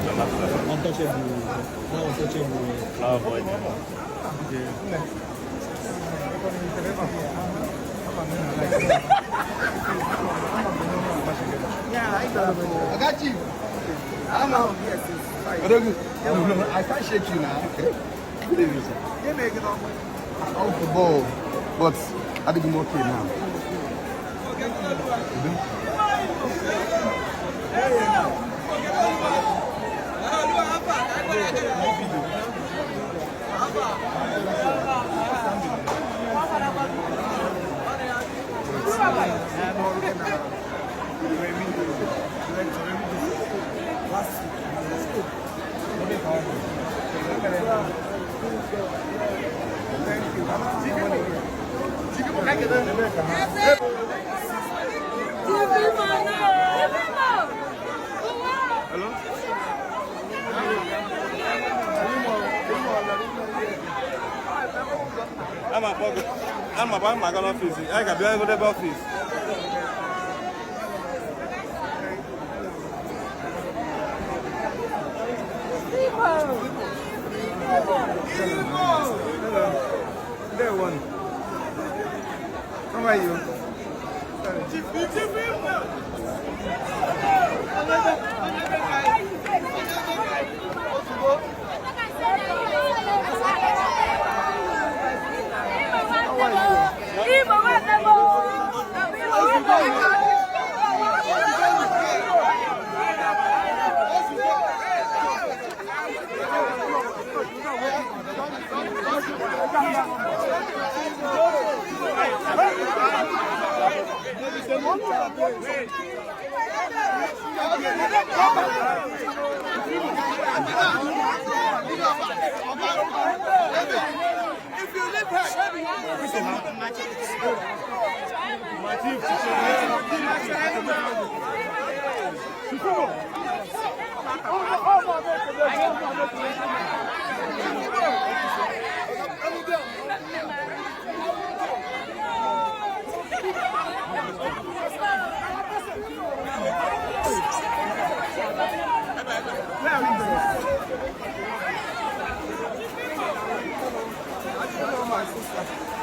Untouchable. How untouchable? Flower boy. Okay. Yeah, I got you. I'm out here. I can't shake you now. You make it off. Out the ball, but I think I'm okay now. Hello? I'm a office. I can be able to office. There one. How are you? If you live here,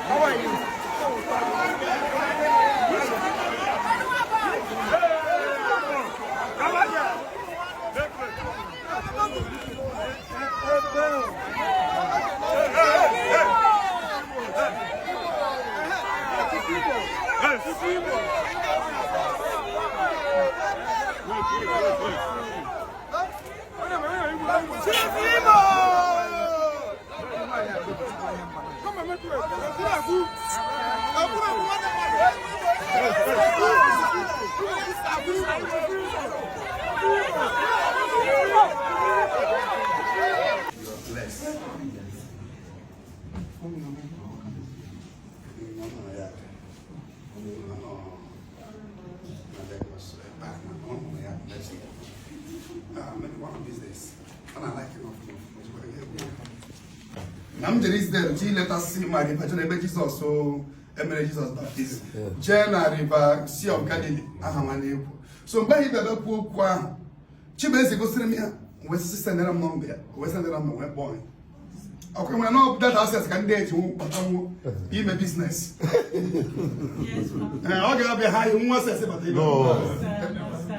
how are you? I'm the reason G let us see my river Jesus so Emily Jesus Baptist. Jena River, Sea of Galilee, Ahamani. So by the poor qua Chibesi goes to me, West Sister and Mambia, West and Ram boy. Okay, when I know that access can date you, but in a business. I'll get behind who was about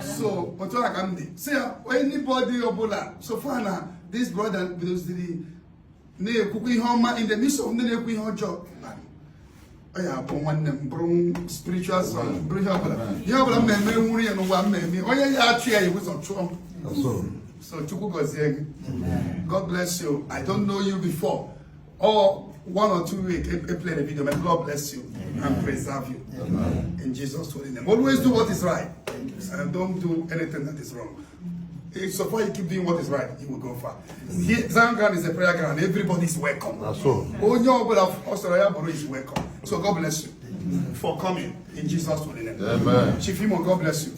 so, but I can say, anybody or Bola, so far now, this brother belongs to the cooking home in the midst of the cooking home job. I have one them spiritual son, bring up. You have a memory and one memory. Oh, yeah, actually, it was on Trump. So, God bless you. I don't know you before. Or 1 or 2 weeks, I play the video. May God bless you and preserve you. In Jesus' holy name. Always do what is right. And don't do anything that is wrong. So far you keep doing what is right, you will go far. Zion ground is a prayer ground. Everybody is welcome. All is welcome. So God bless you for coming in Jesus' holy name. Amen. Chief Imo, God bless you.